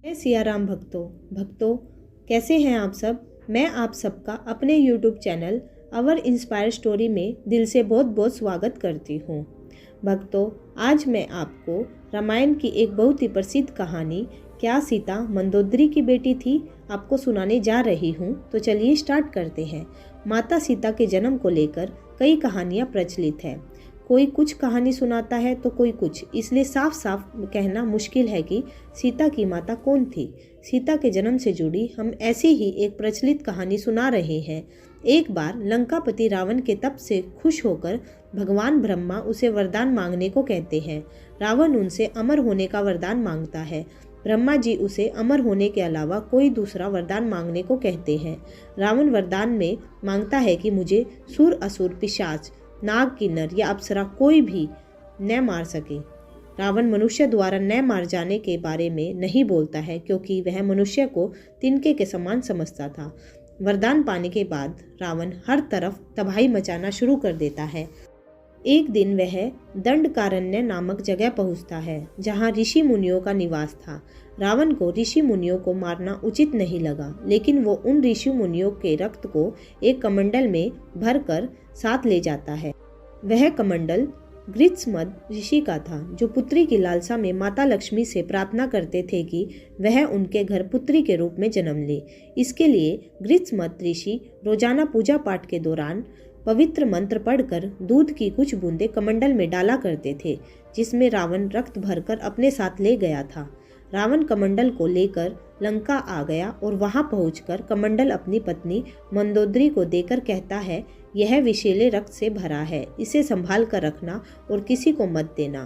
जय सिया राम भक्तों कैसे हैं आप सब। मैं आप सबका अपने YouTube चैनल अवर इंस्पायर स्टोरी में दिल से बहुत बहुत स्वागत करती हूँ। भक्तों, आज मैं आपको रामायण की एक बहुत ही प्रसिद्ध कहानी क्या सीता मंदोदरी की बेटी थी आपको सुनाने जा रही हूँ। तो चलिए स्टार्ट करते हैं। माता सीता के जन्म को लेकर कई कहानियाँ प्रचलित हैं। कोई कुछ कहानी सुनाता है तो कोई कुछ, इसलिए साफ साफ कहना मुश्किल है कि सीता की माता कौन थी। सीता के जन्म से जुड़ी हम ऐसी ही एक प्रचलित कहानी सुना रहे हैं। एक बार लंकापति रावण के तप से खुश होकर भगवान ब्रह्मा उसे वरदान मांगने को कहते हैं। रावण उनसे अमर होने का वरदान मांगता है। ब्रह्मा जी उसे अमर होने के अलावा कोई दूसरा वरदान मांगने को कहते हैं। रावण वरदान में मांगता है कि मुझे सुर असुर पिशाच नाग किन्नर या अप्सरा कोई भी न मार सके। रावण मनुष्य द्वारा न मार जाने के बारे में नहीं बोलता है क्योंकि वह मनुष्य को तिनके के समान समझता था। वरदान पाने के बाद रावण हर तरफ तबाही मचाना शुरू कर देता है। एक दिन वह दंडकारण्य नामक जगह पहुंचता है जहां ऋषि मुनियों का निवास था। रावण को ऋषि मुनियों को मारना उचित नहीं लगा, लेकिन वो उन ऋषि मुनियों के रक्त को एक कमंडल में भरकर साथ ले जाता है। वह कमंडल गृत्समद ऋषि का था, जो पुत्री की लालसा में माता लक्ष्मी से प्रार्थना करते थे कि वह उनके घर पुत्री के रूप में जन्म ले। इसके लिए गृत्समद ऋषि रोजाना पूजा पाठ के दौरान पवित्र मंत्र पढ़कर दूध की कुछ बूंदें कमंडल में डाला करते थे, जिसमें रावण रक्त भरकर अपने साथ ले गया था। रावण कमंडल को लेकर लंका आ गया और वहां पहुंचकर कमंडल अपनी पत्नी मंदोदरी को देकर कहता है, यह विषैले रक्त से भरा है, इसे संभाल कर रखना और किसी को मत देना।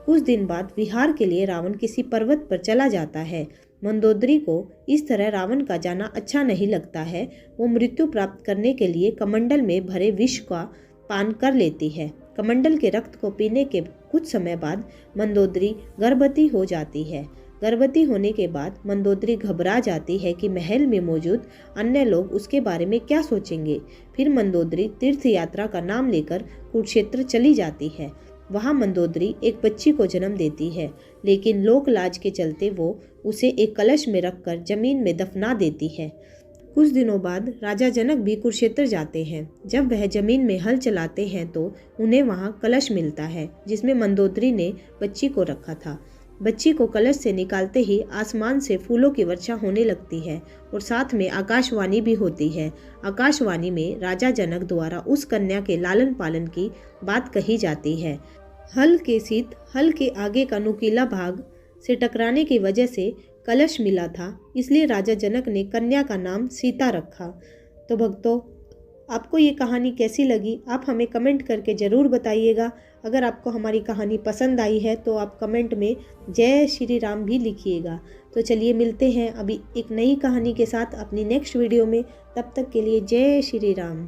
कुछ दिन बाद विहार के लिए रावण किसी पर्वत पर चला जाता है। मंदोदरी को इस तरह रावण का जाना अच्छा नहीं लगता है। वो मृत्यु प्राप्त करने के लिए कमंडल में भरे विष का पान कर लेती है। कमंडल के रक्त को पीने के कुछ समय बाद मंदोदरी गर्भवती हो जाती है। गर्भवती होने के बाद मंदोदरी घबरा जाती है कि महल में मौजूद अन्य लोग उसके बारे में क्या सोचेंगे। फिर मंदोदरी तीर्थ यात्रा का नाम लेकर कुरुक्षेत्र चली जाती है। वहाँ मंदोदरी एक बच्ची को जन्म देती है, लेकिन लोक लाज के चलते वो उसे एक कलश में रखकर जमीन में दफना देती है। कुछ दिनों बाद राजा जनक भी कुरुक्षेत्र जाते हैं। जब वह जमीन में हल चलाते हैं तो उन्हें वहाँ कलश मिलता है जिसमें मंदोदरी ने बच्ची को रखा था। बच्ची को कलश से निकालते ही आसमान से फूलों की वर्षा होने लगती है और साथ में आकाशवाणी भी होती है। आकाशवाणी में राजा जनक द्वारा उस कन्या के लालन पालन की बात कही जाती है। हल के शीत हल के आगे का नुकीला भाग से टकराने की वजह से कलश मिला था, इसलिए राजा जनक ने कन्या का नाम सीता रखा। तो भक्तों, आपको ये कहानी कैसी लगी आप हमें कमेंट करके ज़रूर बताइएगा। अगर आपको हमारी कहानी पसंद आई है तो आप कमेंट में जय श्री राम भी लिखिएगा। तो चलिए मिलते हैं अभी एक नई कहानी के साथ अपनी नेक्स्ट वीडियो में। तब तक के लिए जय श्री राम।